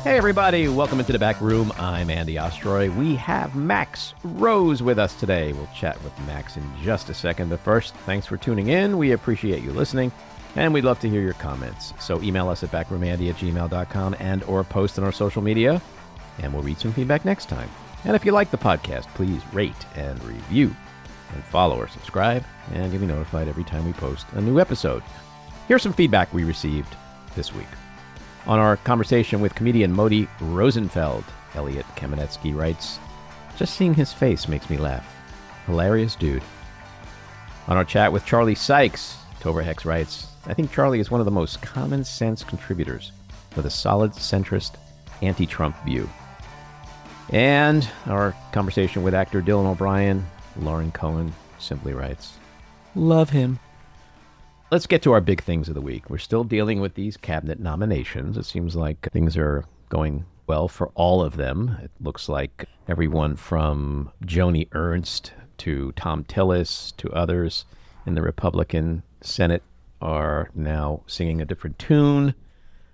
Hey everybody, welcome into the back room. I'm Andy Ostroy. We have Max Rose with us today. We'll chat with Max in just a second. But first, thanks for tuning in. We appreciate you listening, and we'd love to hear your comments. So email us at backroomandy@gmail.com and or post on our social media, and we'll read some feedback next time. And if you like the podcast, please rate and review and follow or subscribe, and you'll be notified every time we post a new episode. Here's some feedback we received this week. On our conversation with comedian Modi Rosenfeld, Elliot Kamenetsky writes, "Just seeing his face makes me laugh. Hilarious dude." On our chat with Charlie Sykes, Tover Hex writes, "I think Charlie is one of the most common sense contributors with a solid centrist anti-Trump view." And our conversation with actor Dylan O'Brien, Lauren Cohen simply writes, "Love him." Let's get to our big things of the week. We're still dealing with these cabinet nominations. It seems like things are going well for all of them. It looks like everyone from Joni Ernst to Tom Tillis to others in the Republican Senate are now singing a different tune,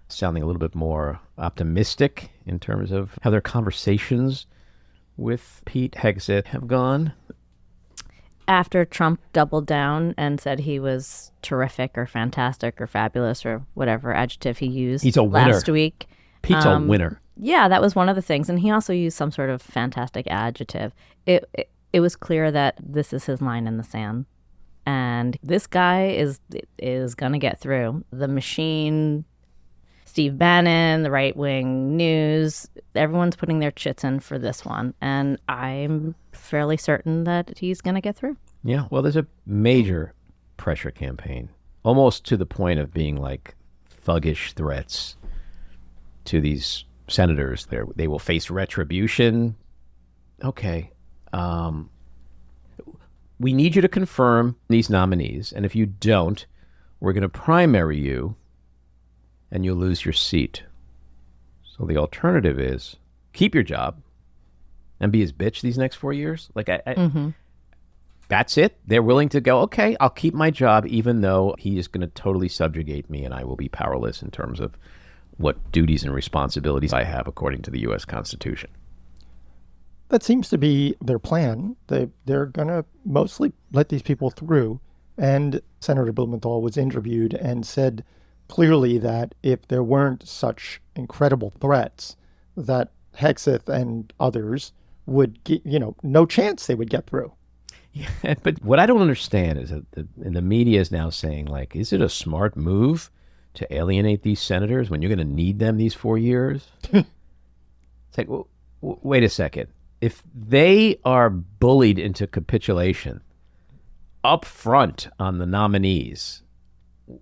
sounding a little bit more optimistic in terms of how their conversations with Pete Hegseth have gone. After Trump doubled down and said he was terrific or fantastic or fabulous or whatever adjective he used He's a winner. last week. Pete's a winner. Yeah, that was one of the things. And he also used some sort of fantastic adjective. It was clear that this is his line in the sand. And this guy is going to get through. The machine, Steve Bannon, the right-wing news, everyone's putting their chits in for this one. And I'm fairly certain that he's going to get through. Yeah, well, there's a major pressure campaign, almost to the point of being like thuggish threats to these senators. They will face retribution. Okay. We need you to confirm these nominees, and if you don't, we're going to primary you, and you'll lose your seat. So the alternative is keep your job and be his bitch these next 4 years. Like, that's it. They're willing to go, okay, I'll keep my job even though he is going to totally subjugate me and I will be powerless in terms of what duties and responsibilities I have according to the U.S. Constitution. That seems to be their plan. They're going to mostly let these people through. And Senator Blumenthal was interviewed and said clearly that if there weren't such incredible threats, that Hegseth and others would get, no chance they would get through. Yeah, but what I don't understand is that the media is now saying, like, is it a smart move to alienate these senators when you're going to need them these 4 years? It's like, wait a second. If they are bullied into capitulation up front on the nominees,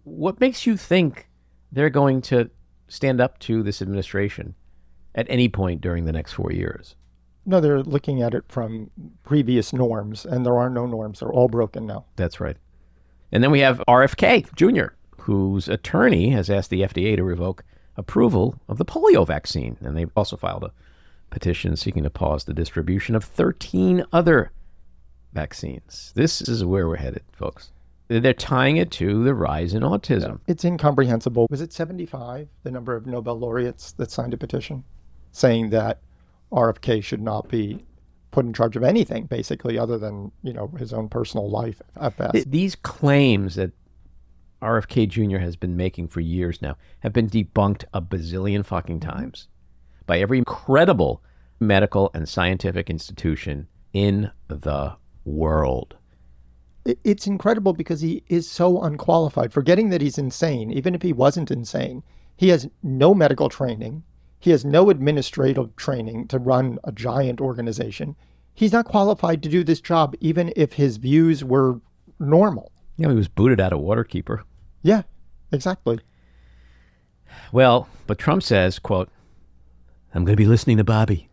what makes you think they're going to stand up to this administration at any point during the next 4 years? No, they're looking at it from previous norms, and there are no norms. They're all broken now. That's right. And then we have RFK Jr., whose attorney has asked the FDA to revoke approval of the polio vaccine. And they've also filed a petition seeking to pause the distribution of 13 other vaccines. This is where we're headed, folks. They're tying it to the rise in autism. Yeah, it's incomprehensible. Was it 75, the number of Nobel laureates that signed a petition saying that RFK should not be put in charge of anything, basically, other than, his own personal life at best. These claims that RFK Jr. has been making for years now have been debunked a bazillion fucking times by every credible medical and scientific institution in the world. It's incredible because he is so unqualified. Forgetting that he's insane, even if he wasn't insane, he has no medical training. He has no administrative training to run a giant organization. He's not qualified to do this job, even if his views were normal. Yeah, he was booted out of Waterkeeper. Yeah, exactly. Well, but Trump says, quote, "I'm going to be listening to Bobby."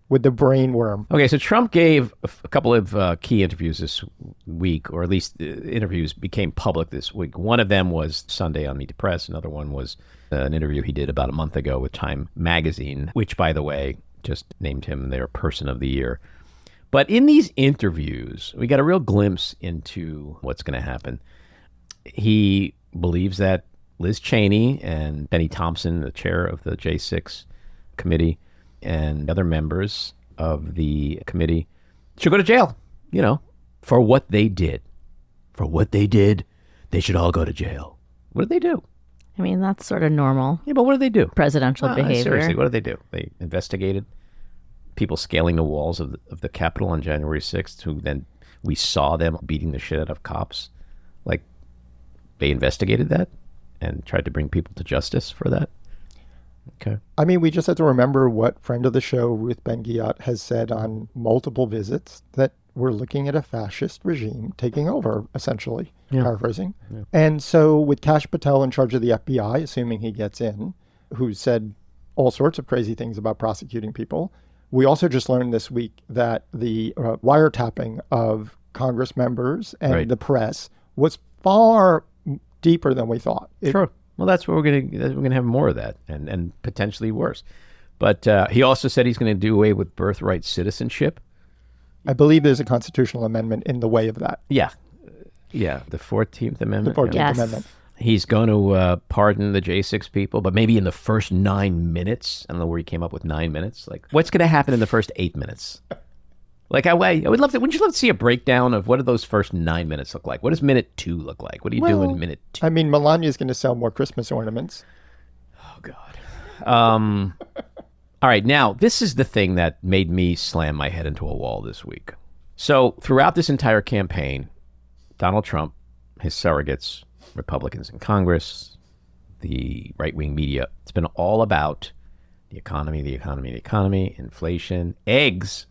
With the brain worm. Okay, so Trump gave a couple of key interviews this week, or at least interviews became public this week. One of them was Sunday on Meet the Press. Another one was an interview he did about a month ago with Time Magazine, which, by the way, just named him their Person of the Year. But in these interviews, we got a real glimpse into what's going to happen. He believes that Liz Cheney and Benny Thompson, the chair of the J6 committee and other members of the committee should go to jail, for what they did. For what they did, they should all go to jail. What did they do? I mean, that's sort of normal. Yeah, but what did they do? Presidential behavior. Seriously, what did they do? They investigated people scaling the walls of the Capitol on January 6th, who then we saw them beating the shit out of cops. Like, they investigated that and tried to bring people to justice for that. Okay. I mean, we just have to remember what friend of the show, Ruth Ben-Ghiat, has said on multiple visits, that we're looking at a fascist regime taking over, essentially, paraphrasing. Yeah. And so with Kash Patel in charge of the FBI, assuming he gets in, who said all sorts of crazy things about prosecuting people, we also just learned this week that the wiretapping of Congress members and the press was far deeper than we thought. Sure. Well, that's what we're gonna have more of that, and potentially worse. But he also said he's going to do away with birthright citizenship. I believe there's a constitutional amendment in the way of that. Yeah, the 14th Amendment. The 14th Amendment. He's going to pardon the J6 people, but maybe in the first 9 minutes. I don't know where he came up with 9 minutes. Like, what's going to happen in the first 8 minutes? Like, I would love to. Wouldn't you love to see a breakdown of what do those first 9 minutes look like? What does minute 2 look like? What do you do in minute 2? I mean, Melania's going to sell more Christmas ornaments. Oh, God. All right, now, this is the thing that made me slam my head into a wall this week. So throughout this entire campaign, Donald Trump, his surrogates, Republicans in Congress, the right-wing media, it's been all about the economy, inflation, eggs.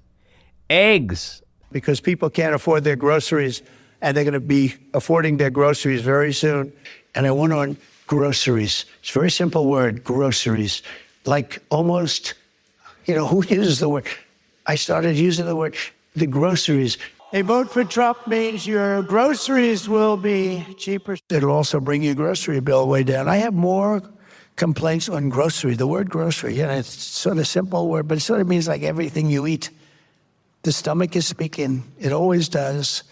Because people can't afford their groceries, and they're going to be affording their groceries very soon. And I went on groceries. It's a very simple word, groceries. Like almost, who uses the word? I started using the word, the groceries. A vote for Trump means your groceries will be cheaper. It'll also bring your grocery bill way down. I have more complaints on grocery, the word grocery. It's sort of a simple word, but it sort of means like everything you eat. The stomach is speaking. It always does.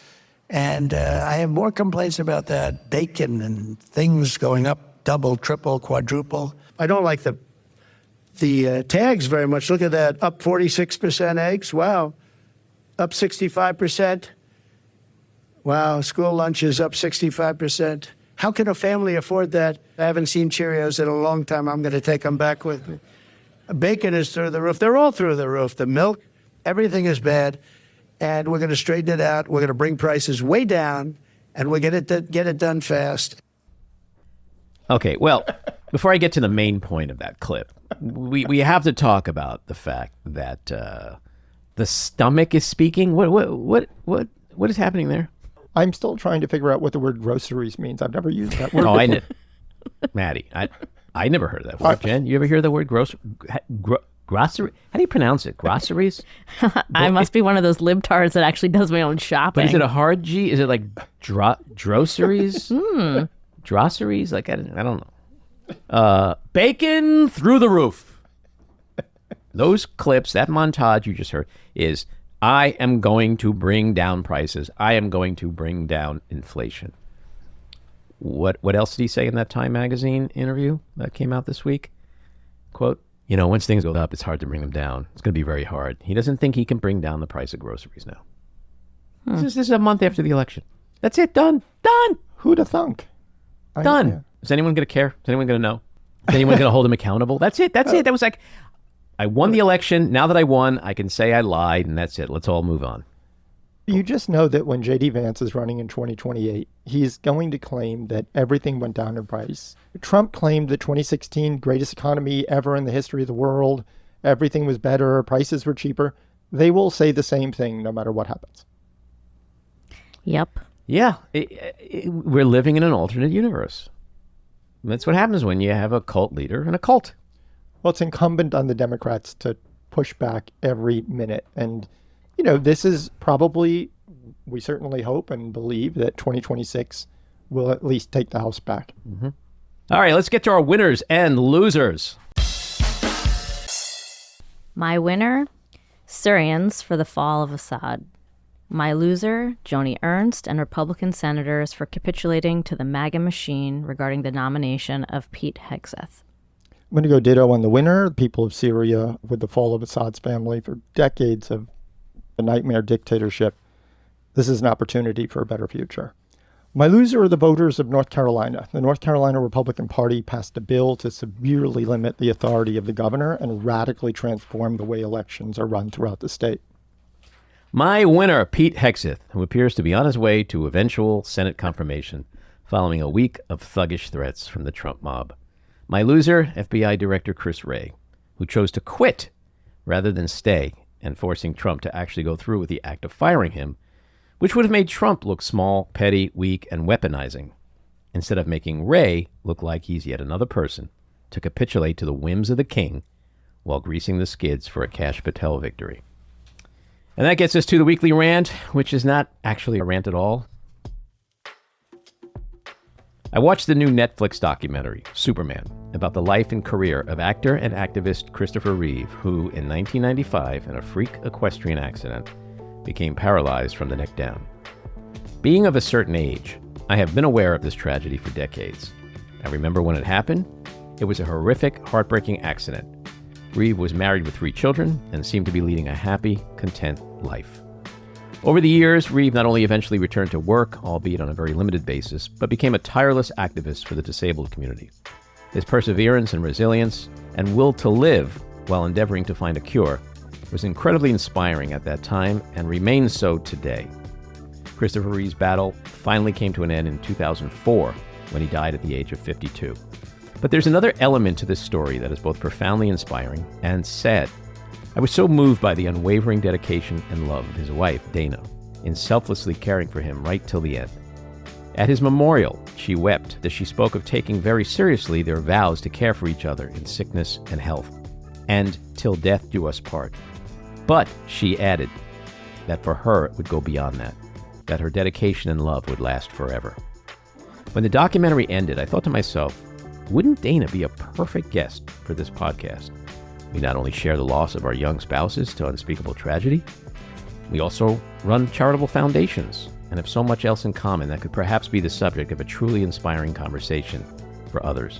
And I have more complaints about that. Bacon and things going up, double, triple, quadruple. I don't like the tags very much. Look at that, up 46% eggs. Wow. Up 65%. Wow, school lunch is up 65%. How can a family afford that? I haven't seen Cheerios in a long time. I'm going to take them back with me. Bacon is through the roof. They're all through the roof. The milk, everything is bad. And we're going to straighten it out. We're going to bring prices way down, and we're going to get it done fast. Okay, well, before I get to the main point of that clip, we have to talk about the fact that the stomach is speaking. What is happening there? I'm still trying to figure out what the word groceries means. I've never used that word. Oh, I know, Matty. I never heard that word. Jen, you ever hear the word grocery? Grocery? How do you pronounce it? Groceries? I must be one of those libtards that actually does my own shopping. But is it a hard G? Is it like droceries? Droceries? Like, I don't know. Bacon through the roof. Those clips, that montage you just heard is, I am going to bring down prices. I am going to bring down inflation. What else did he say in that Time magazine interview that came out this week? Quote, once things go up, it's hard to bring them down. It's going to be very hard. He doesn't think he can bring down the price of groceries now. This is a month after the election. That's it. Done. Who'd have thunk? Done. Yeah. Is anyone going to care? Is anyone going to know? Is anyone going to hold him accountable? That's it. That was like, I won the election. Now that I won, I can say I lied, and that's it. Let's all move on. You just know that when J.D. Vance is running in 2028, he's going to claim that everything went down in price. Trump claimed the 2016 greatest economy ever in the history of the world. Everything was better. Prices were cheaper. They will say the same thing no matter what happens. Yep. Yeah. We're living in an alternate universe. That's what happens when you have a cult leader and a cult. Well, it's incumbent on the Democrats to push back every minute. And this is probably, we certainly hope and believe that 2026 will at least take the House back. Mm-hmm. All right, let's get to our winners and losers. My winner, Syrians for the fall of Assad. My loser, Joni Ernst and Republican senators for capitulating to the MAGA machine regarding the nomination of Pete Hegseth. I'm going to go ditto on the winner, the people of Syria, with the fall of Assad's family for decades of the nightmare dictatorship. This is an opportunity for a better future. My loser are the voters of North Carolina. The North Carolina Republican Party passed a bill to severely limit the authority of the governor and radically transform the way elections are run throughout the state. My winner, Pete Hegseth, who appears to be on his way to eventual Senate confirmation following a week of thuggish threats from the Trump mob. My loser, FBI Director Chris Wray, who chose to quit rather than stay and forcing Trump to actually go through with the act of firing him, which would have made Trump look small, petty, weak, and weaponizing, instead of making Wray look like he's yet another person to capitulate to the whims of the king while greasing the skids for a Kash Patel victory. And that gets us to the weekly rant, which is not actually a rant at all. I watched the new Netflix documentary, Superman, about the life and career of actor and activist Christopher Reeve, who in 1995, in a freak equestrian accident, became paralyzed from the neck down. Being of a certain age, I have been aware of this tragedy for decades. I remember when it happened. It was a horrific, heartbreaking accident. Reeve was married with 3 children and seemed to be leading a happy, content life. Over the years, Reeve not only eventually returned to work, albeit on a very limited basis, but became a tireless activist for the disabled community. His perseverance and resilience and will to live while endeavoring to find a cure was incredibly inspiring at that time and remains so today. Christopher Reeve's battle finally came to an end in 2004 when he died at the age of 52. But there's another element to this story that is both profoundly inspiring and sad. I was so moved by the unwavering dedication and love of his wife, Dana, in selflessly caring for him right till the end. At his memorial, she wept as she spoke of taking very seriously their vows to care for each other in sickness and health, and till death do us part. But she added that for her it would go beyond that her dedication and love would last forever. When the documentary ended, I thought to myself, wouldn't Dana be a perfect guest for this podcast? We not only share the loss of our young spouses to unspeakable tragedy, we also run charitable foundations and have so much else in common that could perhaps be the subject of a truly inspiring conversation for others.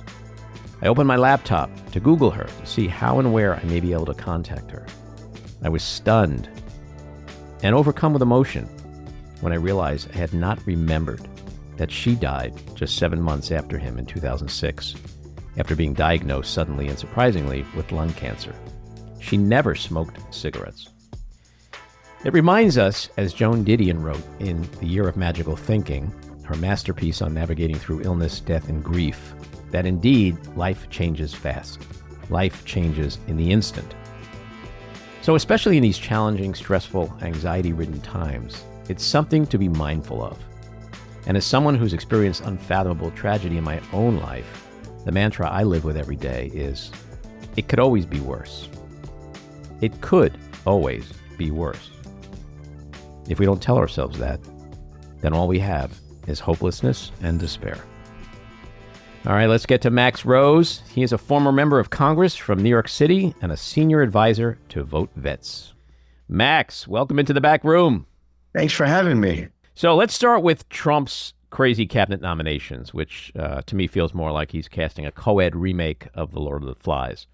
I opened my laptop to Google her to see how and where I may be able to contact her. I was stunned and overcome with emotion when I realized I had not remembered that she died just 7 months after him in 2006, after being diagnosed suddenly and surprisingly with lung cancer. She never smoked cigarettes. It reminds us, as Joan Didion wrote in The Year of Magical Thinking, her masterpiece on navigating through illness, death, and grief, that indeed life changes fast. Life changes in the instant. So especially in these challenging, stressful, anxiety-ridden times, it's something to be mindful of. And as someone who's experienced unfathomable tragedy in my own life, the mantra I live with every day is, it could always be worse. It could always be worse. If we don't tell ourselves that, then all we have is hopelessness and despair. All right, let's get to Max Rose. He is a former member of Congress from New York City and a senior advisor to Vote Vets. Max, welcome into the back room. Thanks for having me. So let's start with Trump's crazy cabinet nominations, which to me feels more like he's casting a co-ed remake of The Lord of the Flies.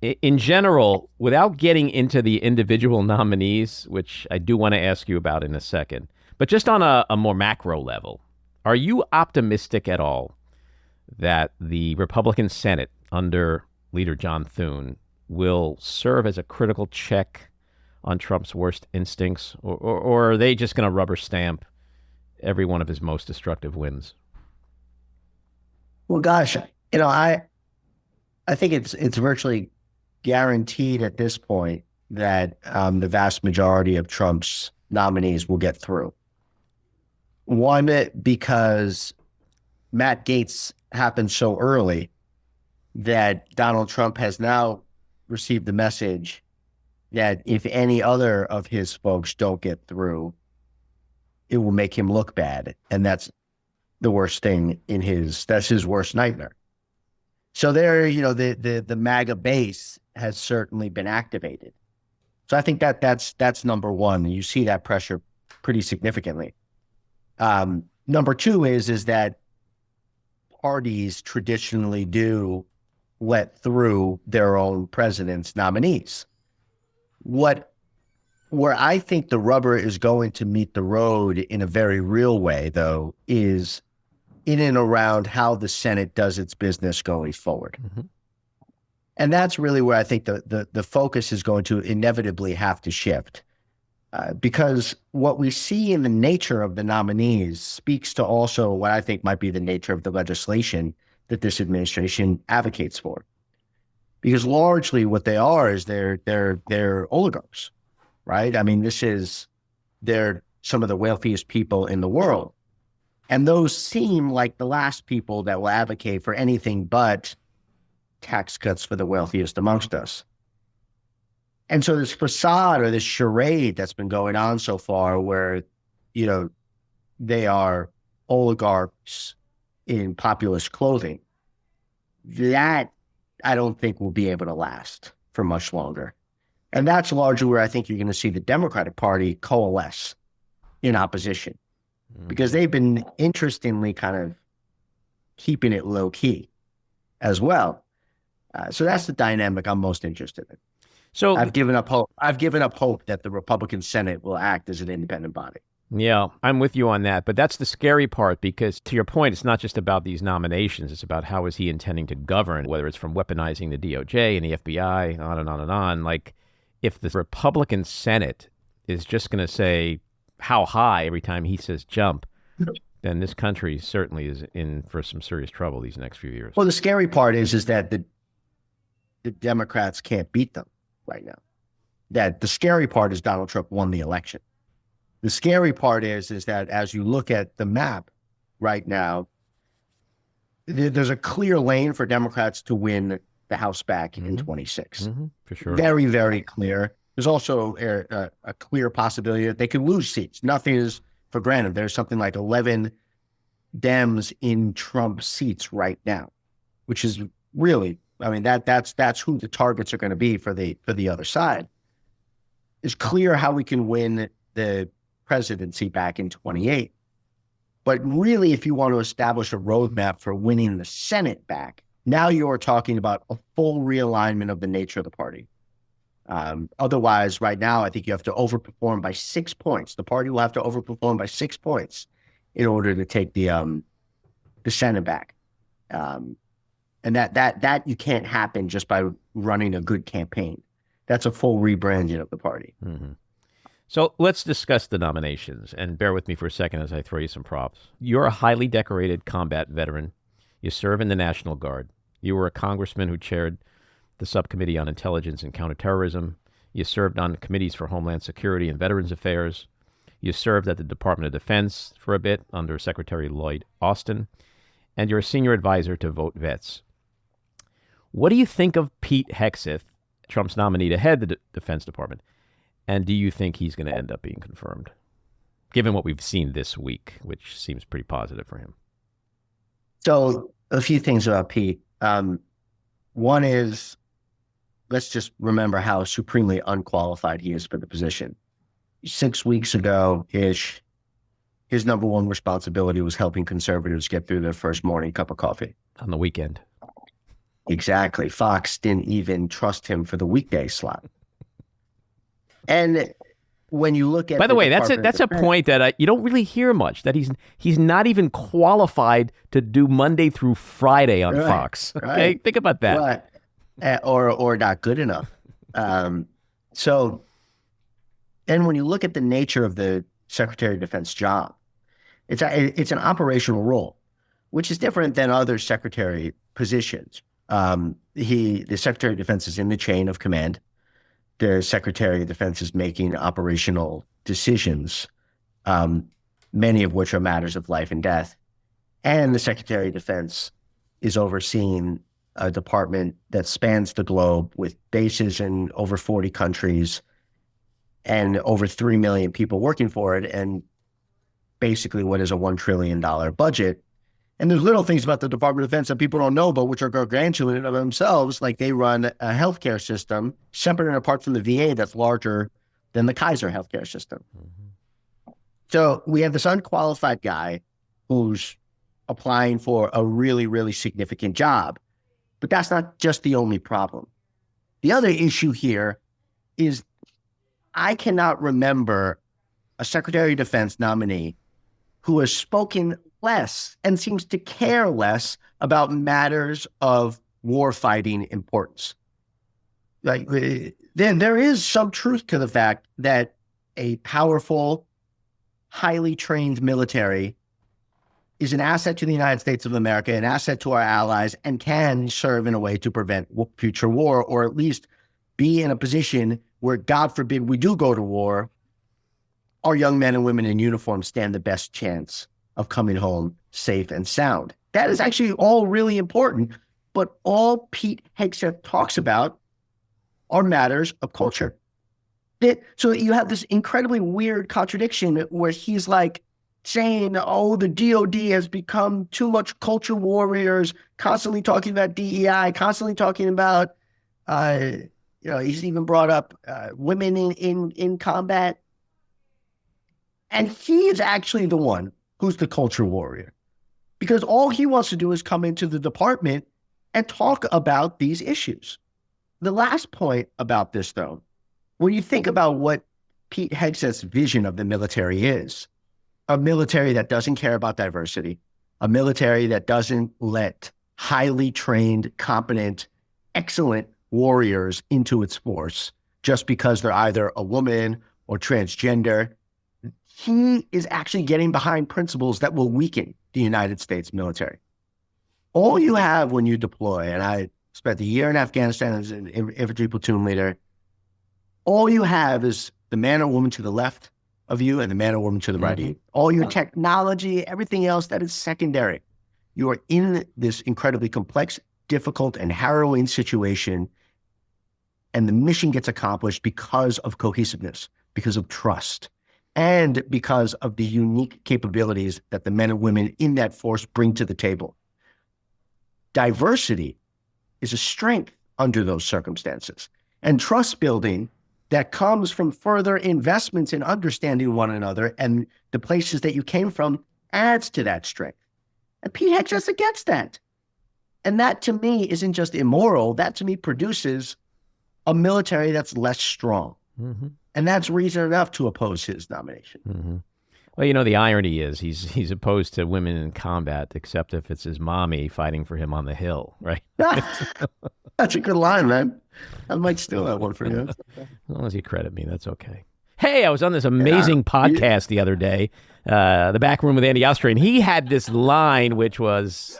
In general, without getting into the individual nominees, which I do want to ask you about in a second, but just on a more macro level, are you optimistic at all that the Republican Senate under Leader John Thune will serve as a critical check on Trump's worst instincts, or are they just going to rubber stamp every one of his most destructive whims? Well, gosh, I think it's virtually guaranteed at this point that the vast majority of Trump's nominees will get through. One, because Matt Gaetz happened so early that Donald Trump has now received the message that if any other of his folks don't get through, it will make him look bad. And that's the worst thing that's his worst nightmare. So there, the MAGA base has certainly been activated. So I think that's number one. You see that pressure pretty significantly. Number two is that parties traditionally do let through their own president's nominees. Where I think the rubber is going to meet the road in a very real way, though, is in and around how the Senate does its business going forward. Mm-hmm. And that's really where I think the focus is going to inevitably have to shift. Because what we see in the nature of the nominees speaks to also what I think might be the nature of the legislation that this administration advocates for. Because largely what they are is they're oligarchs, right? I mean, they're some of the wealthiest people in the world. And those seem like the last people that will advocate for anything but tax cuts for the wealthiest amongst us. And so this facade or this charade that's been going on so far where, they are oligarchs in populist clothing, that I don't think will be able to last for much longer. And that's largely where I think you're going to see the Democratic Party coalesce in opposition, because they've been interestingly kind of keeping it low key as well. So that's the dynamic I'm most interested in. So I've given up hope. I've given up hope that the Republican Senate will act as an independent body. Yeah, I'm with you on that. But that's the scary part, because to your point, it's not just about these nominations. It's about how is he intending to govern, whether it's from weaponizing the DOJ and the FBI, on and on and on. Like, if the Republican Senate is just going to say how high every time he says jump, then this country certainly is in for some serious trouble these next few years. Well, the scary part is that the Democrats can't beat them right now. That the scary part is Donald Trump won the election. The scary part is that as you look at the map right now, there's a clear lane for Democrats to win the House back in 26. For sure. Very, very clear. There's also a clear possibility that they could lose seats. Nothing is for granted. There's something like 11 Dems in Trump seats right now, which is really, I mean, that's who the targets are going to be for the other side. It's clear how we can win the presidency back in 28. But really, if you want to establish a roadmap for winning the Senate back, now you're talking about a full realignment of the nature of the party. Otherwise, right now, I think you have to overperform by 6 points. The party will have to overperform by 6 points in order to take the Senate back. And that you can't happen just by running a good campaign. That's a full rebranding of the party. Mm-hmm. So let's discuss the nominations, and bear with me for a second as I throw you some props. You're a highly decorated combat veteran. You serve in the National Guard. You were a congressman who chaired the Subcommittee on Intelligence and Counter-terrorism. You served on committees for Homeland Security and Veterans Affairs. You served at the Department of Defense for a bit under Secretary Lloyd Austin. And you're a senior advisor to Vote Vets. What do you think of Pete Hegseth, Trump's nominee to head the Defense Department? And do you think he's going to end up being confirmed, given what we've seen this week, which seems pretty positive for him? So a few things about Pete. One is, let's just remember how supremely unqualified he is for the position. 6 weeks ago-ish, his number one responsibility was helping conservatives get through their first morning cup of coffee. On the weekend. Exactly. Fox didn't even trust him for the weekday slot. And when you look at, by the way, that's a point that you don't really hear much. That he's not even qualified to do Monday through Friday on Fox. Okay, right. Think about that. Or not good enough. So, and when you look at the nature of the Secretary of Defense job, it's an operational role, which is different than other secretary positions. The Secretary of Defense is in the chain of command. The Secretary of Defense is making operational decisions, many of which are matters of life and death. And the Secretary of Defense is overseeing a department that spans the globe with bases in over 40 countries and over 3 million people working for it, and basically what is a $1 trillion budget. And there's little things about the Department of Defense that people don't know about, which are gargantuan in of themselves. Like they run a healthcare system separate and apart from the VA that's larger than the Kaiser healthcare system. Mm-hmm. So we have this unqualified guy who's applying for a really, really significant job But that's not just the only problem. The other issue here is I cannot remember a Secretary of Defense nominee who has spoken less and seems to care less about matters of war-fighting importance. Like, then there is some truth to the fact that a powerful, highly trained military is an asset to the United States of America, an asset to our allies, and can serve in a way to prevent future war, or at least be in a position where, God forbid, we do go to war, our young men and women in uniform stand the best chance of coming home safe and sound. That is actually all really important, but all Pete Hegseth talks about are matters of culture. So you have this incredibly weird contradiction where he's like saying, oh, the DOD has become too much culture warriors, constantly talking about DEI, constantly talking about, he's even brought up women in combat. And he is actually the one who's the culture warrior, because all he wants to do is come into the department and talk about these issues. The last point about this, though, when you think about what Pete Hegseth's vision of the military is, a military that doesn't care about diversity, a military that doesn't let highly trained, competent, excellent warriors into its force just because they're either a woman or transgender, he is actually getting behind principles that will weaken the United States military. All you have when you deploy, and I spent a year in Afghanistan as an infantry platoon leader, all you have is the man or woman to the left of you and the man or woman to the right of you. All your technology, everything else, that is secondary. You are in this incredibly complex, difficult, and harrowing situation, and the mission gets accomplished because of cohesiveness, because of trust, and because of the unique capabilities that the men and women in that force bring to the table. Diversity is a strength under those circumstances. And trust building that comes from further investments in understanding one another and the places that you came from adds to that strength. And Pete Hegseth's against that. And that, to me, isn't just immoral. That, to me, produces a military that's less strong. Mm-hmm. And that's reason enough to oppose his nomination. Mm-hmm. Well, the irony is he's opposed to women in combat, except if it's his mommy fighting for him on the Hill, right? That's a good line, man. I might steal that one for you. As long as you credit me, that's okay. Hey, I was on this amazing podcast the other day, The Back Room with Andy Ostroy, and he had this line, which was,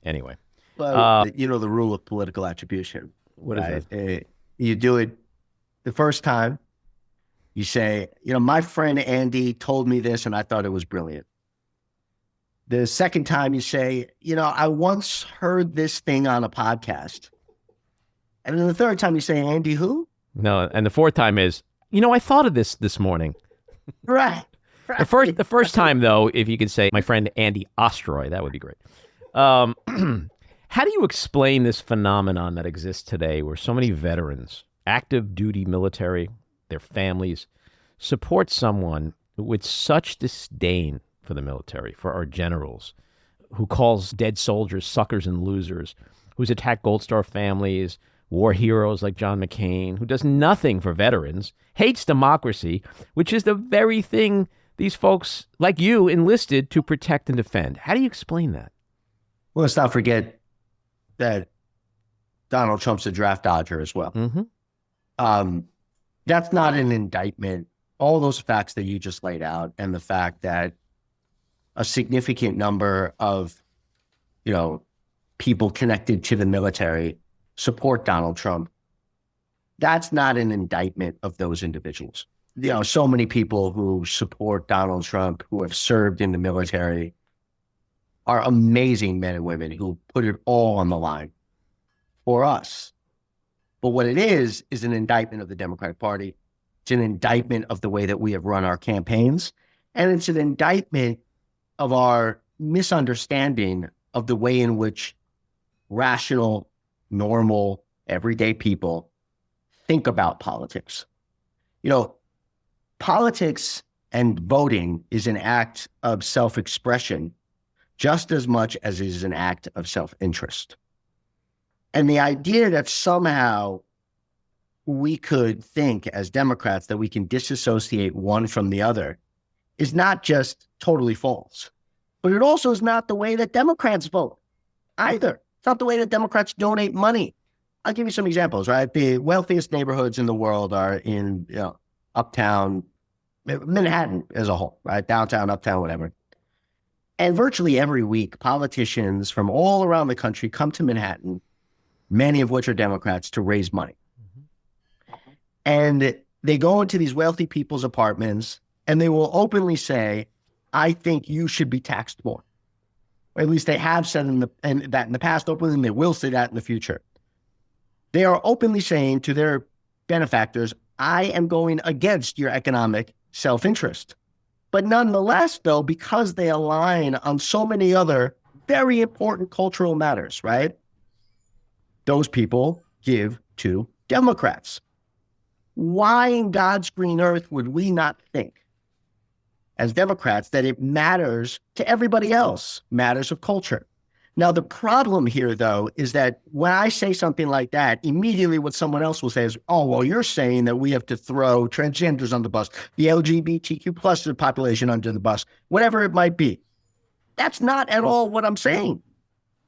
anyway. Well, the rule of political attribution. What is it? You do it the first time. You say, my friend Andy told me this and I thought it was brilliant. The second time you say, I once heard this thing on a podcast. And then the third time you say, Andy who? No, and the fourth time is, I thought of this morning. Right. The first time, though, if you could say, my friend Andy Ostroy, that would be great. How do you explain this phenomenon that exists today where so many veterans, active duty military, their families, support someone with such disdain for the military, for our generals, who calls dead soldiers suckers and losers, who's attacked Gold Star families, war heroes like John McCain, who does nothing for veterans, hates democracy, which is the very thing these folks like you enlisted to protect and defend. How do you explain that? Well, let's not forget that Donald Trump's a draft dodger as well. Mm-hmm. That's not an indictment. All those facts that you just laid out and the fact that a significant number of, people connected to the military support Donald Trump, that's not an indictment of those individuals. So many people who support Donald Trump, who have served in the military, are amazing men and women who put it all on the line for us. But what it is an indictment of the Democratic Party. It's an indictment of the way that we have run our campaigns. And it's an indictment of our misunderstanding of the way in which rational, normal, everyday people think about politics. Politics and voting is an act of self-expression just as much as it is an act of self-interest. And the idea that somehow we could think as Democrats that we can disassociate one from the other is not just totally false, but it also is not the way that Democrats vote either. It's not the way that Democrats donate money. I'll give you some examples, right? The wealthiest neighborhoods in the world are in uptown, Manhattan as a whole, right? Downtown, uptown, whatever. And virtually every week, politicians from all around the country come to Manhattan, many of which are Democrats, to raise money. And they go into these wealthy people's apartments and they will openly say, I think you should be taxed more. Or at least they have said that in the past openly, and they will say that in the future. They are openly saying to their benefactors, I am going against your economic self-interest. But nonetheless, though, because they align on so many other very important cultural matters, right? Those people give to Democrats. Why in God's green earth would we not think as Democrats that it matters to everybody else, matters of culture? Now, the problem here, though, is that when I say something like that, immediately what someone else will say is, oh, well, you're saying that we have to throw transgenders on the bus, the LGBTQ plus population under the bus, whatever it might be. That's not at all what I'm saying.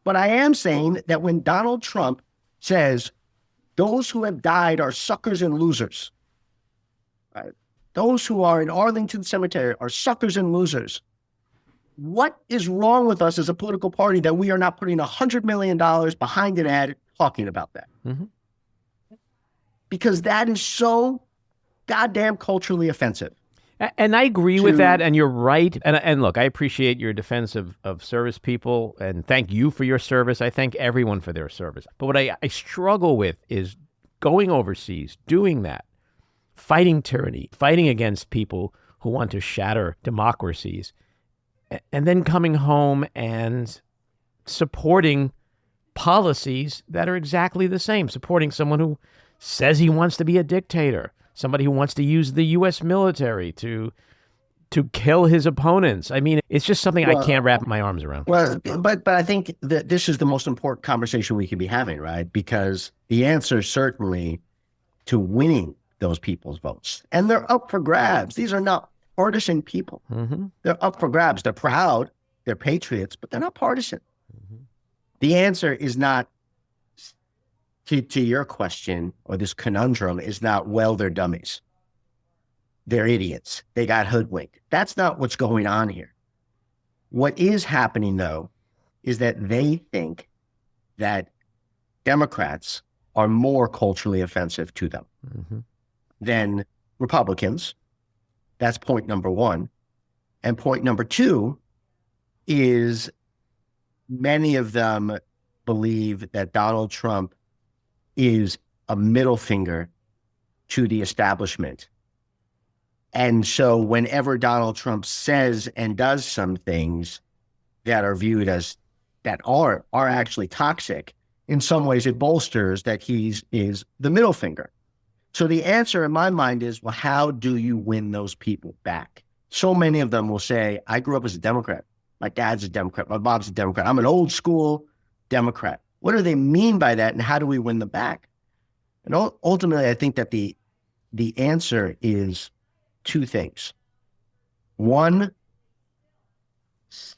But I am saying that when Donald Trump says, those who have died are suckers and losers, right? Those who are in Arlington Cemetery are suckers and losers. What is wrong with us as a political party that we are not putting $100 million behind an ad talking about that? Mm-hmm. Because that is so goddamn culturally offensive. And I agree with that, and you're right. And look, I appreciate your defense of service people, and thank you for your service. I thank everyone for their service. But what I struggle with is going overseas, doing that, fighting tyranny, fighting against people who want to shatter democracies, and then coming home and supporting policies that are exactly the same, supporting someone who says he wants to be a dictator, somebody who wants to use the U.S. military to kill his opponents. I mean, it's just something I can't wrap my arms around. Well, but I think that this is the most important conversation we could be having, right? Because the answer certainly to winning those people's votes, and they're up for grabs. These are not partisan people. Mm-hmm. They're up for grabs. They're proud. They're patriots, but they're not partisan. Mm-hmm. The answer is not, to your question, or this conundrum, is not, well, they're dummies. They're idiots. They got hoodwinked. That's not what's going on here. What is happening, though, is that they think that Democrats are more culturally offensive to them than Republicans. That's point number one. And point number two is many of them believe that Donald Trump is a middle finger to the establishment. And so whenever Donald Trump says and does some things that are viewed as, that are actually toxic, in some ways it bolsters that he is the middle finger. So the answer in my mind is, well, how do you win those people back? So many of them will say, I grew up as a Democrat. My dad's a Democrat. My mom's a Democrat. I'm an old school Democrat. What do they mean by that, and how do we win them back? And ultimately, I think that the answer is two things. One,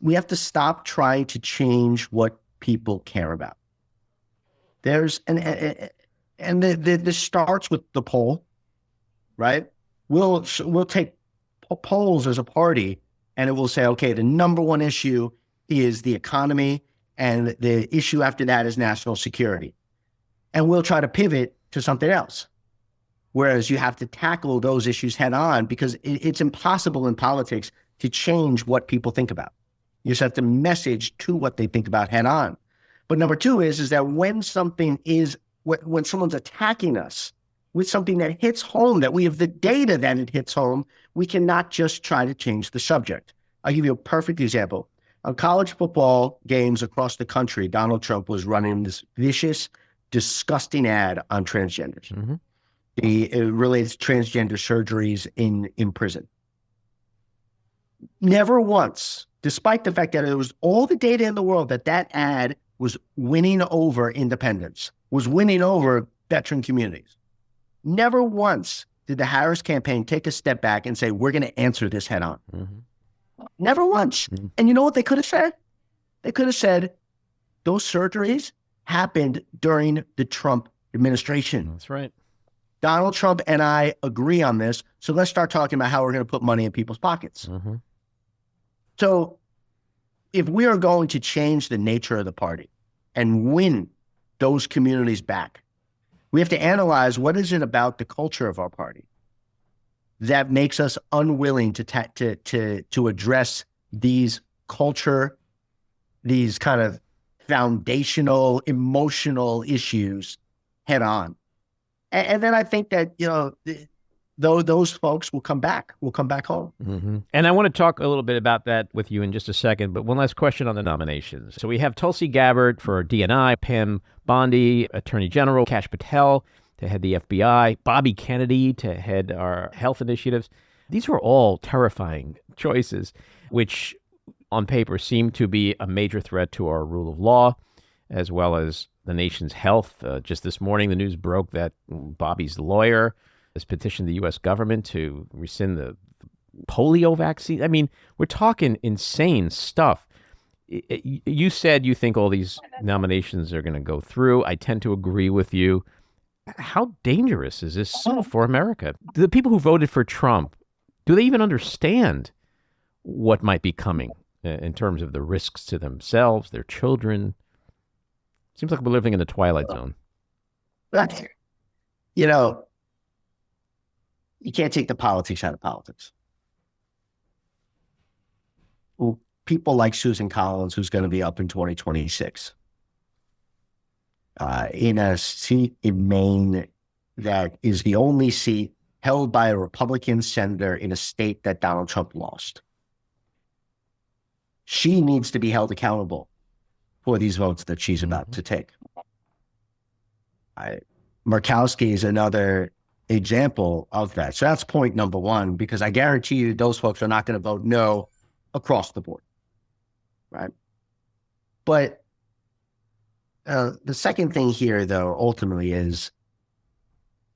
we have to stop trying to change what people care about. This starts with the poll, right? We'll take polls as a party, and it will say, okay, the number one issue is the economy, and the issue after that is national security. And we'll try to pivot to something else. Whereas you have to tackle those issues head on, because it's impossible in politics to change what people think about. You just have to message to what they think about head on. But number two is that when someone's attacking us with something that hits home, that we have the data that it hits home, we cannot just try to change the subject. I'll give you a perfect example. On college football games across the country, Donald Trump was running this vicious, disgusting ad on transgenders. Mm-hmm. It relates to transgender surgeries in prison. Never once, despite the fact that it was all the data in the world that ad was winning over independents, was winning over veteran communities. Never once did the Harris campaign take a step back and say, we're going to answer this head on. Never once. And you know what they could have said? They could have said, those surgeries happened during the Trump administration. That's right. Donald Trump and I agree on this. So let's start talking about how we're going to put money in people's pockets. So if we are going to change the nature of the party and win those communities back, we have to analyze what is it about the culture of our party that makes us unwilling to address these culture, these kind of foundational, emotional issues head on. And then I think that, those folks will come back home. And I want to talk a little bit about that with you in just a second, but one last question on the nominations. So we have Tulsi Gabbard for DNI, Pam Bondi, Attorney General, Kash Patel to head the FBI, Bobby Kennedy to head our health initiatives. These were all terrifying choices, which on paper seem to be a major threat to our rule of law, as well as the nation's health. Just this morning, the news broke that Bobby's lawyer has petitioned the U.S. government to rescind the polio vaccine. I mean, we're talking insane stuff. You said you think all these nominations are going to go through. I tend to agree with you. How dangerous is this for America? The people who voted for Trump, do they even understand what might be coming in terms of the risks to themselves, their children? Seems like we're living in the Twilight Zone. You can't take the politics out of politics. Well, people like Susan Collins, who's going to be up in 2026, in a seat in Maine that is the only seat held by a Republican senator in a state that Donald Trump lost. She needs to be held accountable for these votes that she's about to take. Murkowski is another example of that. So that's point number one, because I guarantee you those folks are not going to vote no across the board, right? But the second thing here, though, ultimately is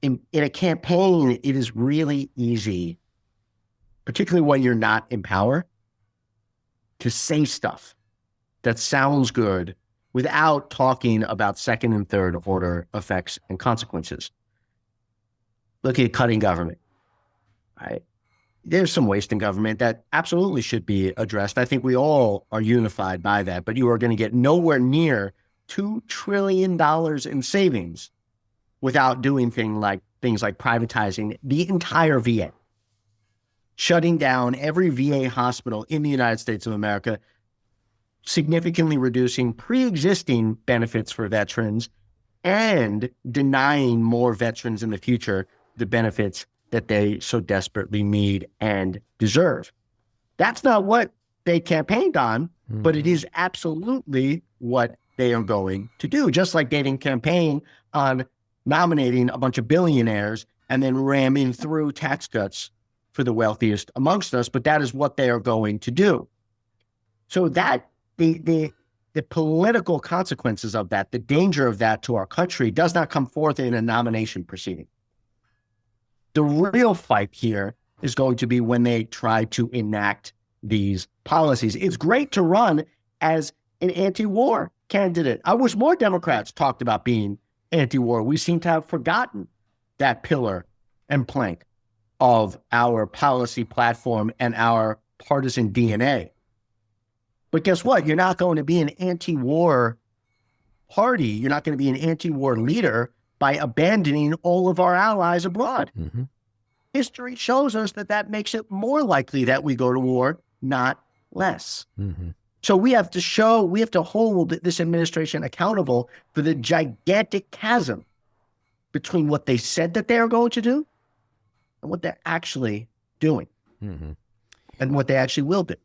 in a campaign, it is really easy, particularly when you're not in power, to say stuff that sounds good without talking about second and third order effects and consequences. Look at cutting government, right? There's some waste in government that absolutely should be addressed. I think we all are unified by that, but you are going to get nowhere near $2 trillion in savings without doing things like privatizing the entire VA, shutting down every VA hospital in the United States of America, significantly reducing pre-existing benefits for veterans, and denying more veterans in the future the benefits that they so desperately need and deserve. That's not what they campaigned on, but it is absolutely what they are going to do. Just like they didn't campaign on nominating a bunch of billionaires and then ramming through tax cuts for the wealthiest amongst us, but that is what they are going to do. So that the political consequences of that, the danger of that to our country does not come forth in a nomination proceeding. The real fight here is going to be when they try to enact these policies. It's great to run as an anti-war candidate. I wish more Democrats talked about being anti-war. We seem to have forgotten that pillar and plank of our policy platform and our partisan DNA. But guess what? You're not going to be an anti-war party. You're not going to be an anti-war leader by abandoning all of our allies abroad. History shows us that makes it more likely that we go to war, not less. So we have to hold this administration accountable for the gigantic chasm between what they said that they are going to do and what they're actually doing and what they actually will do.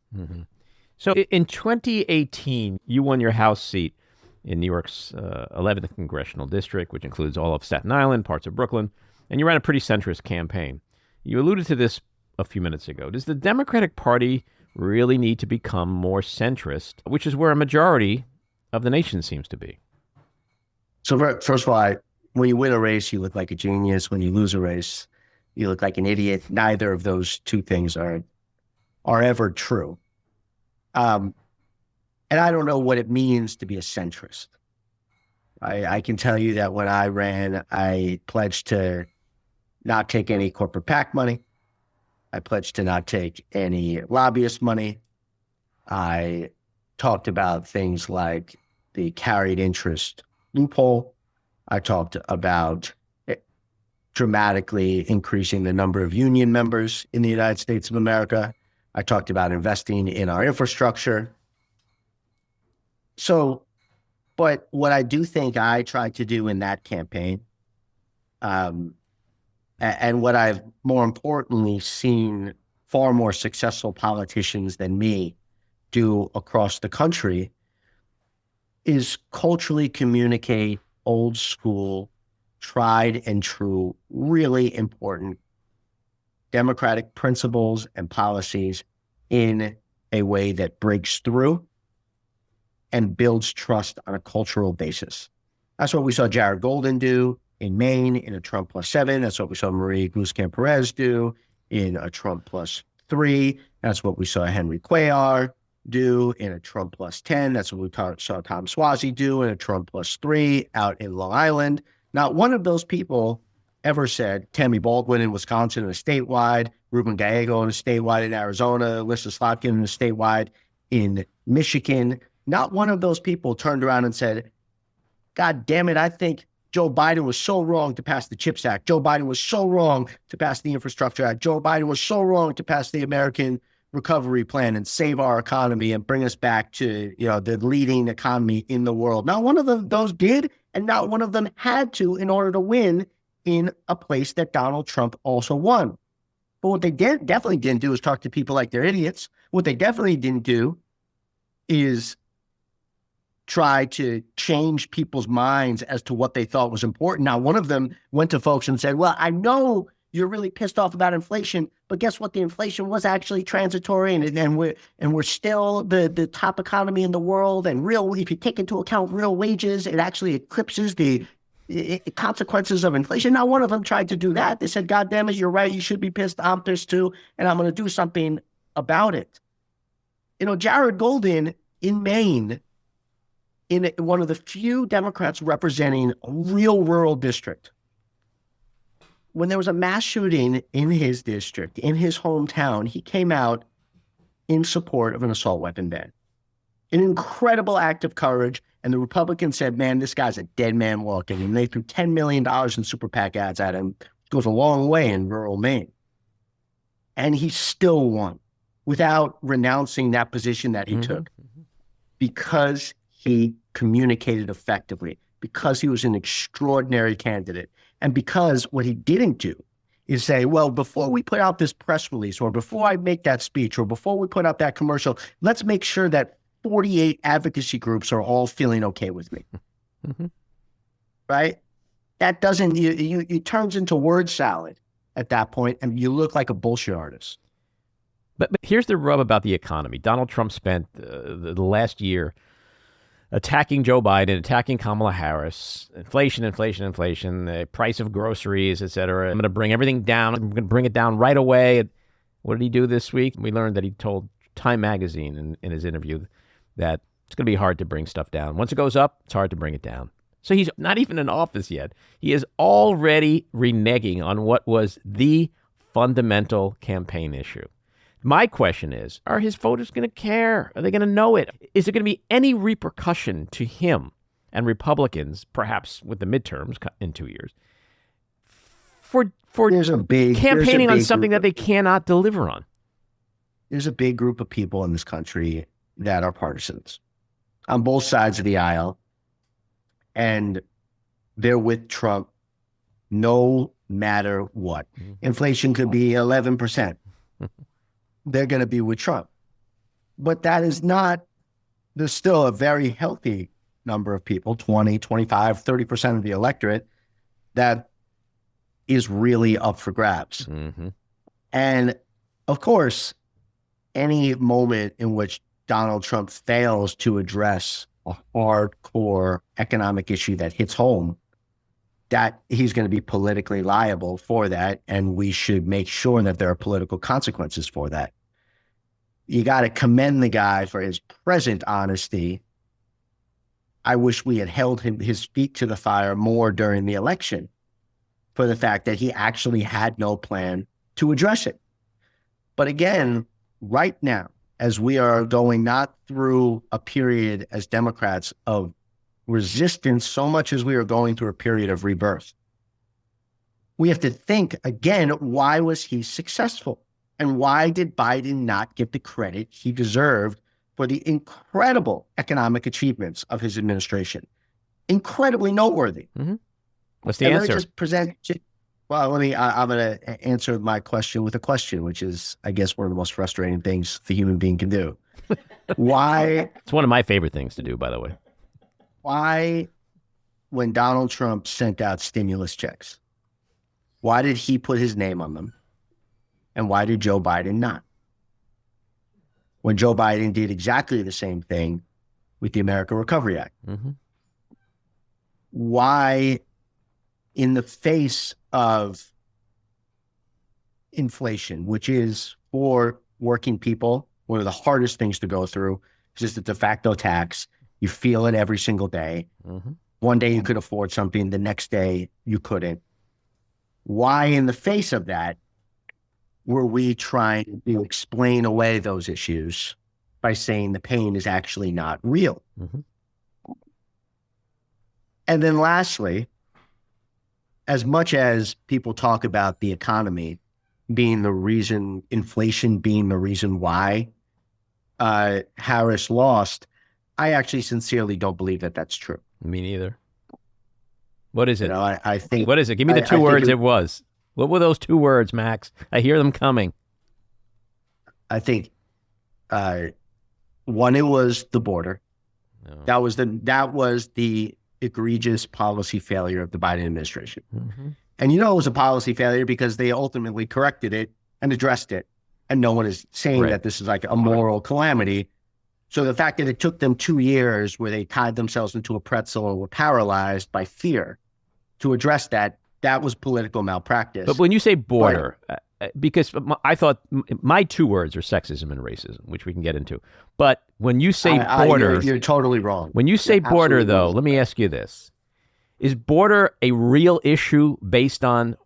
So in 2018, you won your House seat in New York's 11th Congressional District, which includes all of Staten Island, parts of Brooklyn, and you ran a pretty centrist campaign. You alluded to this a few minutes ago. Does the Democratic Party really need to become more centrist, which is where a majority of the nation seems to be? So first of all, when you win a race, you look like a genius. When you lose a race, you look like an idiot. Neither of those two things are ever true. And I don't know what it means to be a centrist. I can tell you that when I ran, I pledged to not take any corporate PAC money. I pledged to not take any lobbyist money. I talked about things like the carried interest loophole. I talked about dramatically increasing the number of union members in the United States of America. I talked about investing in our infrastructure. So, but what I do think I tried to do in that campaign, and what I've more importantly seen far more successful politicians than me do across the country, is culturally communicate old school, tried and true, really important democratic principles and policies in a way that breaks through and builds trust on a cultural basis. That's what we saw Jared Golden do in Maine in a Trump +7. That's what we saw Marie Gluskin-Perez do in a Trump +3. That's what we saw Henry Cuellar do in a Trump +10. That's what we saw Tom Suozzi do in a Trump +3 out in Long Island. Not one of those people ever said, Tammy Baldwin in Wisconsin in a statewide, Ruben Gallego in a statewide in Arizona, Lissa Slotkin in a statewide in Michigan. Not one of those people turned around and said, God damn it, I think Joe Biden was so wrong to pass the CHIPS Act. Joe Biden was so wrong to pass the Infrastructure Act. Joe Biden was so wrong to pass the American Recovery Plan and save our economy and bring us back to, the leading economy in the world. Not one of those did, and not one of them had to in order to win in a place that Donald Trump also won. But what they definitely didn't do is talk to people like they're idiots. What they definitely didn't do is try to change people's minds as to what they thought was important. Now, one of them went to folks and said, well, I know you're really pissed off about inflation, but guess what? The inflation was actually transitory, and we're still the top economy in the world. And if you take into account real wages, it actually eclipses the consequences of inflation. Now, one of them tried to do that. They said, God damn it, you're right. You should be pissed. I'm pissed too, and I'm going to do something about it. Jared Golden in Maine, in one of the few Democrats representing a real rural district, when there was a mass shooting in his district, in his hometown, he came out in support of an assault weapon ban. An incredible act of courage. And the Republicans said, man, this guy's a dead man walking. And they threw $10 million in super PAC ads at him. It goes a long way in rural Maine. And he still won without renouncing that position that he took, because he communicated effectively, because he was an extraordinary candidate. And because what he didn't do is say, well, before we put out this press release, or before I make that speech, or before we put out that commercial, let's make sure that 48 advocacy groups are all feeling okay with me. Right? That doesn't, it turns into word salad at that point, and you look like a bullshit artist. But here's the rub about the economy. Donald Trump spent the last year attacking Joe Biden, attacking Kamala Harris, inflation, the price of groceries, et cetera. I'm going to bring everything down. I'm going to bring it down right away. What did he do this week? We learned that he told Time Magazine in his interview that it's going to be hard to bring stuff down. Once it goes up, it's hard to bring it down. So he's not even in office yet. He is already reneging on what was the fundamental campaign issue. My question is, are his voters going to care? Are they going to know it? Is there going to be any repercussion to him and Republicans, perhaps with the midterms in 2 years, for campaigning on something that they cannot deliver on? There's a big group of people in this country that are partisans on both sides of the aisle, and they're with Trump no matter what. Inflation could be 11%. They're going to be with Trump. But that is not, there's still a very healthy number of people, 20, 25, 30% of the electorate, that is really up for grabs. And of course, any moment in which Donald Trump fails to address a hardcore economic issue that hits home, that he's going to be politically liable for that, and we should make sure that there are political consequences for that. You got to commend the guy for his present honesty. I wish we had held his feet to the fire more during the election for the fact that he actually had no plan to address it. But again, right now, as we are going not through a period as Democrats of resistance so much as we are going through a period of rebirth, we have to think again, why was he successful? And why did Biden not get the credit he deserved for the incredible economic achievements of his administration? Incredibly noteworthy. Mm-hmm. What's the and answer? Let me just present. Well, I'm going to answer my question with a question, which is, I guess, one of the most frustrating things the human being can do. Why? It's one of my favorite things to do, by the way. Why, when Donald Trump sent out stimulus checks, why did he put his name on them? And why did Joe Biden not? When Joe Biden did exactly the same thing with the American Recovery Act. Mm-hmm. Why, in the face of inflation, which is for working people one of the hardest things to go through, it's just a de facto tax. You feel it every single day. Mm-hmm. One day you could afford something, the next day you couldn't. Why, in the face of that, were we trying to explain away those issues by saying the pain is actually not real? Mm-hmm. And then lastly, as much as people talk about the economy being the reason, inflation being the reason why Harris lost, I actually sincerely don't believe that that's true. Me neither. What is it? You know, I think. What is it? Give me the two words it was. What were those two words, Max? I hear them coming. I think one, it was the border. No. That was the egregious policy failure of the Biden administration. Mm-hmm. And it was a policy failure because they ultimately corrected it and addressed it. And no one is saying that this is like a moral calamity. So the fact that it took them 2 years where they tied themselves into a pretzel and were paralyzed by fear to address that was political malpractice. But when you say border, because I thought my two words are sexism and racism, which we can get into. But when you say border, you're totally wrong. When you say border, though, wrong. Let me ask you this. Is border a real issue based on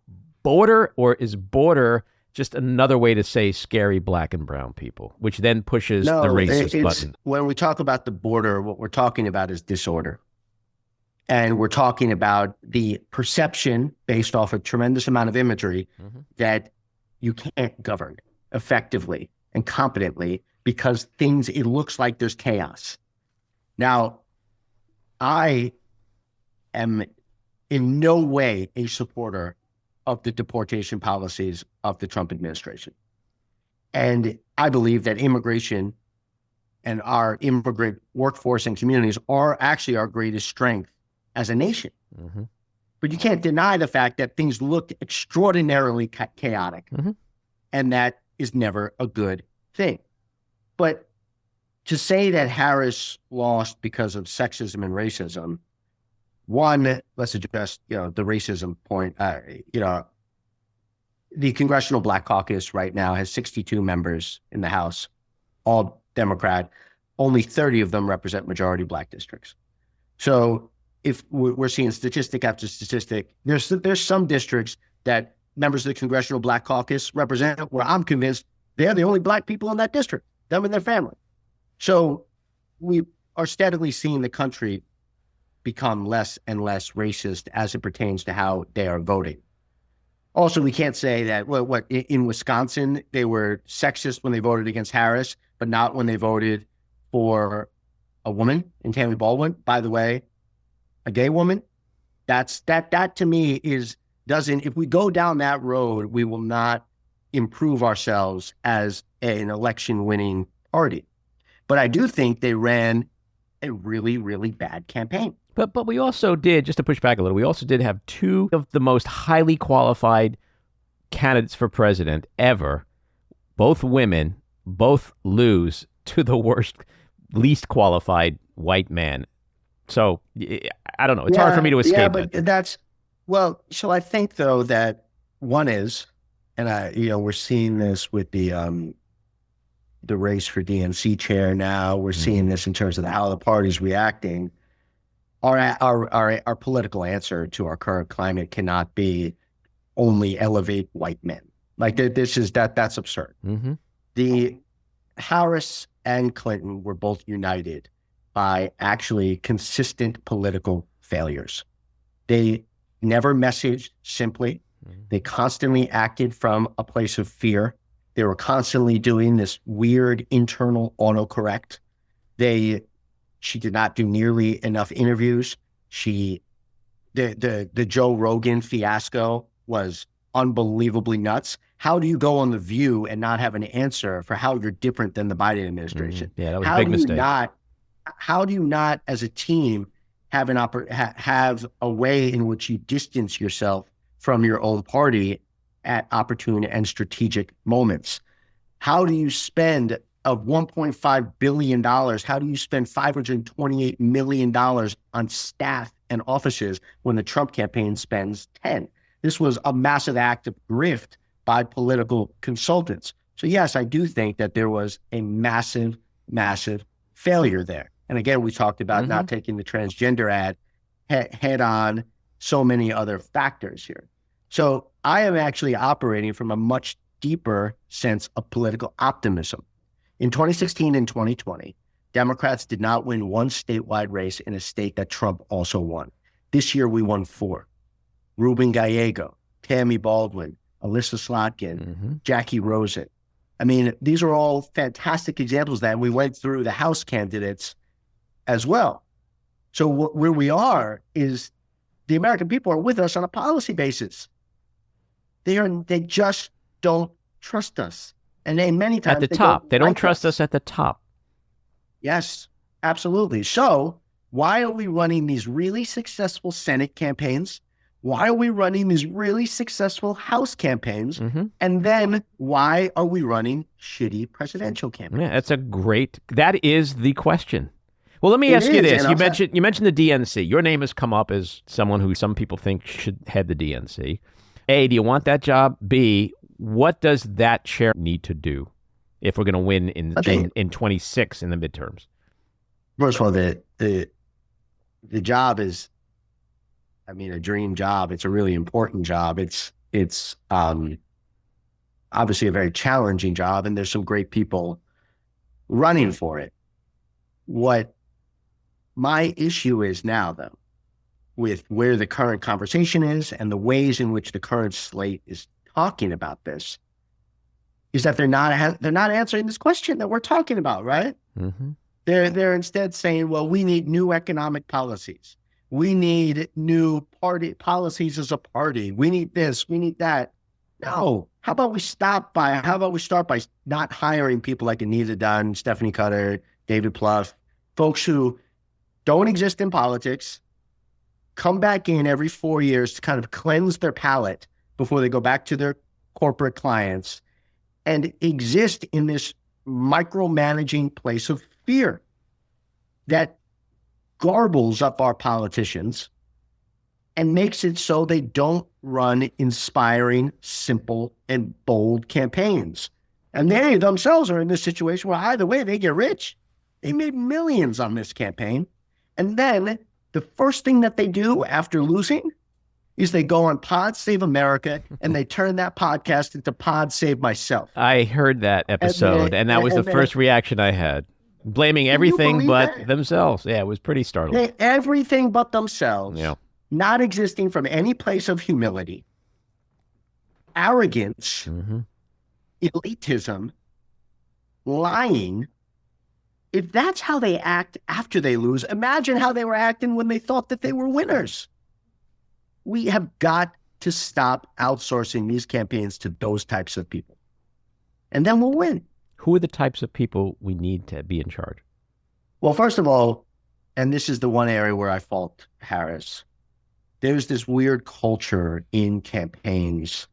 border, or is border just another way to say scary black and brown people, which then pushes the racist button? When we talk about the border, what we're talking about is disorder. And we're talking about the perception based off a tremendous amount of imagery that you can't govern effectively and competently because it looks like there's chaos. Now, I am in no way a supporter of the deportation policies of the Trump administration. And I believe that immigration and our immigrant workforce and communities are actually our greatest strength as a nation. Mm-hmm. But you can't deny the fact that things looked extraordinarily chaotic. Mm-hmm. And that is never a good thing. But to say that Harris lost because of sexism and racism, one, let's address, the racism point. The Congressional Black Caucus right now has 62 members in the House, all Democrat. Only 30 of them represent majority Black districts. So if we're seeing statistic after statistic, there's some districts that members of the Congressional Black Caucus represent where I'm convinced they're the only Black people in that district, them and their family. So we are steadily seeing the country become less and less racist as it pertains to how they are voting. Also, we can't say that, in Wisconsin, they were sexist when they voted against Harris, but not when they voted for a woman in Tammy Baldwin. By the way, a gay woman. That to me if we go down that road, we will not improve ourselves as an election winning party. But I do think they ran a really, really bad campaign. But we also did, just to push back a little, we also did have two of the most highly qualified candidates for president ever, both women, both lose to the least qualified white man. So I don't know. It's hard for me to escape but that. So I think though that one is, and we're seeing this with the race for DNC chair now. We're seeing this in terms of how the party's reacting. Our political answer to our current climate cannot be only elevate white men. Like that's absurd. Mm-hmm. The Harris and Clinton were both united by actually consistent political failures. They never messaged simply. They constantly acted from a place of fear. They were constantly doing this weird internal autocorrect. She did not do nearly enough interviews. The Joe Rogan fiasco was unbelievably nuts. How do you go on The View and not have an answer for how you're different than the Biden administration? Yeah, that was a big mistake. How do you not, as a team, have a way in which you distance yourself from your own party at opportune and strategic moments? How do you spend of $1.5 billion, how do you spend $528 million on staff and offices when the Trump campaign spends 10? This was a massive act of grift by political consultants. So yes, I do think that there was a massive, massive failure there. And again, we talked about not taking the transgender ad head on, so many other factors here. So I am actually operating from a much deeper sense of political optimism. In 2016 and 2020, Democrats did not win one statewide race in a state that Trump also won. This year, we won 4. Ruben Gallego, Tammy Baldwin, Alyssa Slotkin, Jackie Rosen. I mean, these are all fantastic examples that we went through the House candidates as well. So where we are is the American people are with us on a policy basis. They just don't trust us. And they many times at the top. They don't trust us at the top. Yes, absolutely. So why are we running these really successful Senate campaigns? Why are we running these really successful House campaigns? And then why are we running shitty presidential campaigns? Yeah, that is the question. Well, let me ask you this. You mentioned the DNC. Your name has come up as someone who some people think should head the DNC. A, do you want that job? B, what does that chair need to do if we're going to win in 26 in the midterms? First of all, the job is, I mean, a dream job. It's a really important job. It's obviously a very challenging job, and there's some great people running for it. What my issue is now, though, with where the current conversation is and the ways in which the current slate is talking about this, is that they're not answering this question that we're talking about, right? They're instead saying, well, we need new economic policies. We need new party policies as a party. We need this, we need that. No. How about we start by not hiring people like Anita Dunn, Stephanie Cutter, David Plouffe, folks who don't exist in politics, come back in every 4 years to kind of cleanse their palate before they go back to their corporate clients and exist in this micromanaging place of fear that garbles up our politicians and makes it so they don't run inspiring, simple, and bold campaigns. And they themselves are in this situation where either way they get rich. They made millions on this campaign. And then the first thing that they do after losing is they go on Pod Save America and they turn that podcast into Pod Save Myself. I heard that episode, and that was the first reaction I had. Blaming everything but themselves. Yeah, it was pretty startling. Everything but themselves. Yeah. Not existing from any place of humility, arrogance, elitism, lying. If that's how they act after they lose, imagine how they were acting when they thought that they were winners. We have got to stop outsourcing these campaigns to those types of people. And then we'll win. Who are the types of people we need to be in charge? Well, first of all, and this is the one area where I fault Harris, there's this weird culture in campaigns,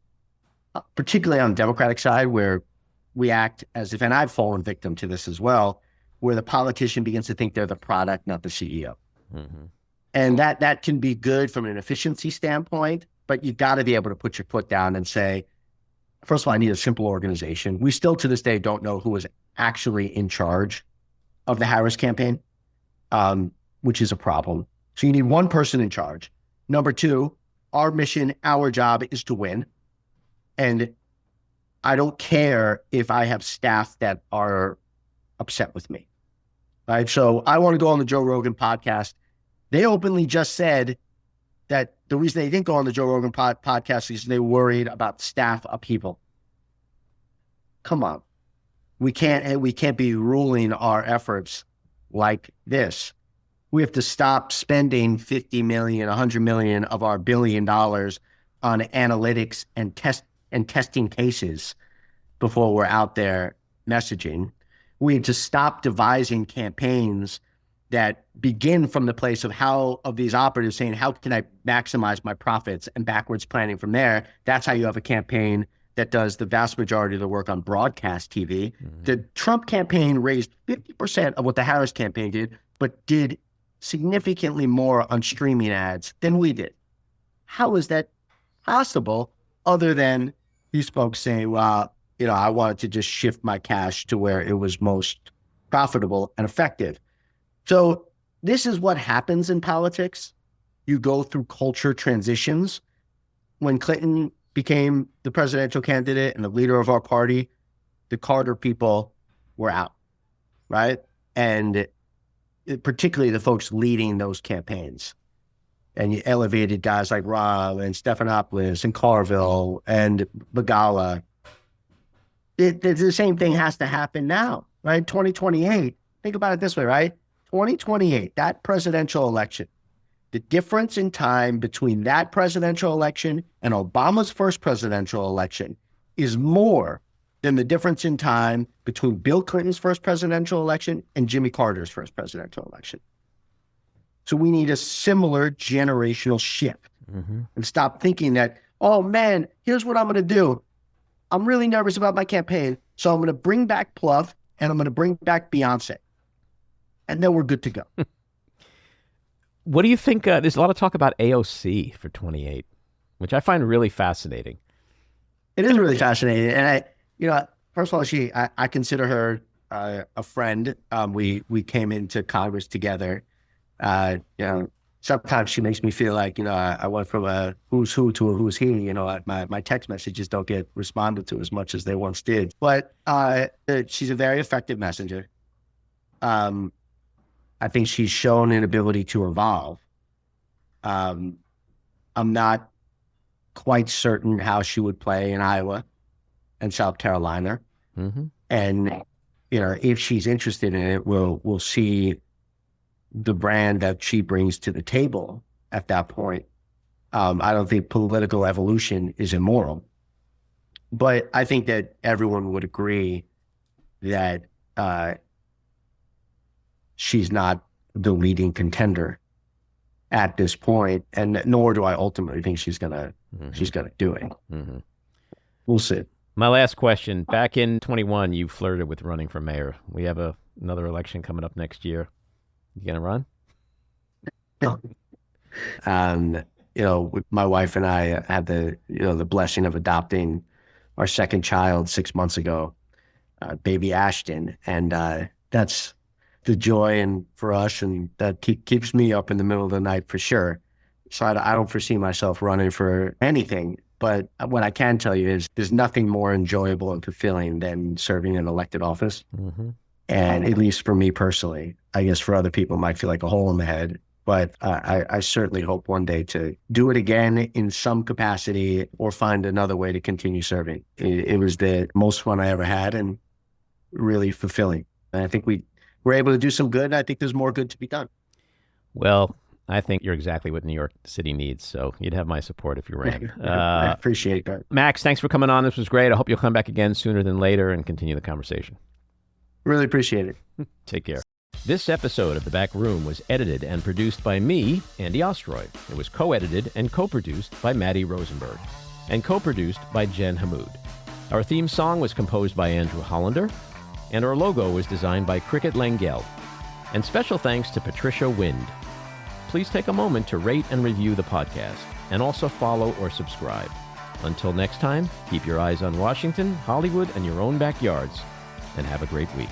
particularly on the Democratic side, where we act as if, and I've fallen victim to this as well, where the politician begins to think they're the product, not the CEO. And that can be good from an efficiency standpoint, but you've got to be able to put your foot down and say, first of all, I need a simple organization. We still to this day don't know who was actually in charge of the Harris campaign, which is a problem. So you need one person in charge. Number two, our mission, our job is to win. And I don't care if I have staff that are upset with me. Right? So I want to go on the Joe Rogan podcast. They openly just said that the reason they didn't go on the Joe Rogan podcast is they worried about staff upheaval. Come on. We can't be ruling our efforts like this. We have to stop spending $50 million, $100 million of our $1 billion on analytics and testing cases before we're out there messaging. We have to stop devising campaigns that begin from the place of these operatives saying, how can I maximize my profits, and backwards planning from there. That's how you have a campaign that does the vast majority of the work on broadcast TV. The Trump campaign raised 50% of what the Harris campaign did, but did significantly more on streaming ads than we did. How is that possible, other than these folks saying, well, I wanted to just shift my cash to where it was most profitable and effective. So this is what happens in politics. You go through culture transitions. When Clinton became the presidential candidate and the leader of our party, the Carter people were out, right? And particularly the folks leading those campaigns. And you elevated guys like Rob and Stephanopoulos and Carville and Begala. The same thing has to happen now, right? 2028. Think about it this way, right? 2028, that presidential election, the difference in time between that presidential election and Obama's first presidential election is more than the difference in time between Bill Clinton's first presidential election and Jimmy Carter's first presidential election. So we need a similar generational shift and stop thinking that, oh man, here's what I'm going to do. I'm really nervous about my campaign, so I'm going to bring back Pluff and I'm going to bring back Beyonce. And then we're good to go. What do you think? There's a lot of talk about AOC for 28, which I find really fascinating. It is really fascinating. And first of all, I consider her a friend. We came into Congress together. Sometimes she makes me feel like, I went from a who's who to a who's he. My text messages don't get responded to as much as they once did. But she's a very effective messenger. I think she's shown an ability to evolve. I'm not quite certain how she would play in Iowa and South Carolina. And, if she's interested in it, we'll see the brand that she brings to the table at that point. I don't think political evolution is immoral, but I think that everyone would agree that she's not the leading contender at this point, and nor do I ultimately think she's gonna do it. We'll see. My last question: back in 21, you flirted with running for mayor. We have another election coming up next year. You gonna run? My wife and I had the blessing of adopting our second child 6 months ago, baby Ashton, and that's the joy and for us, and that keeps me up in the middle of the night for sure. So I don't foresee myself running for anything. But what I can tell you is there's nothing more enjoyable and fulfilling than serving in elected office. And at least for me personally, I guess for other people it might feel like a hole in the head. But I certainly hope one day to do it again in some capacity or find another way to continue serving. It was the most fun I ever had and really fulfilling. And I think we were able to do some good. And I think there's more good to be done. Well, I think you're exactly what New York City needs. So you'd have my support if you ran. I appreciate that. Max, thanks for coming on. This was great. I hope you'll come back again sooner than later and continue the conversation. Really appreciate it. Take care. This episode of The Back Room was edited and produced by me, Andy Ostroy. It was co-edited and co-produced by Matty Rosenberg and co-produced by Jen Hammoud. Our theme song was composed by Andrew Hollander, and our logo was designed by Cricket Langell. And special thanks to Patricia Wind. please take a moment to rate and review the podcast, and also follow or subscribe. Until next time, keep your eyes on Washington, Hollywood, and your own backyards, and have a great week.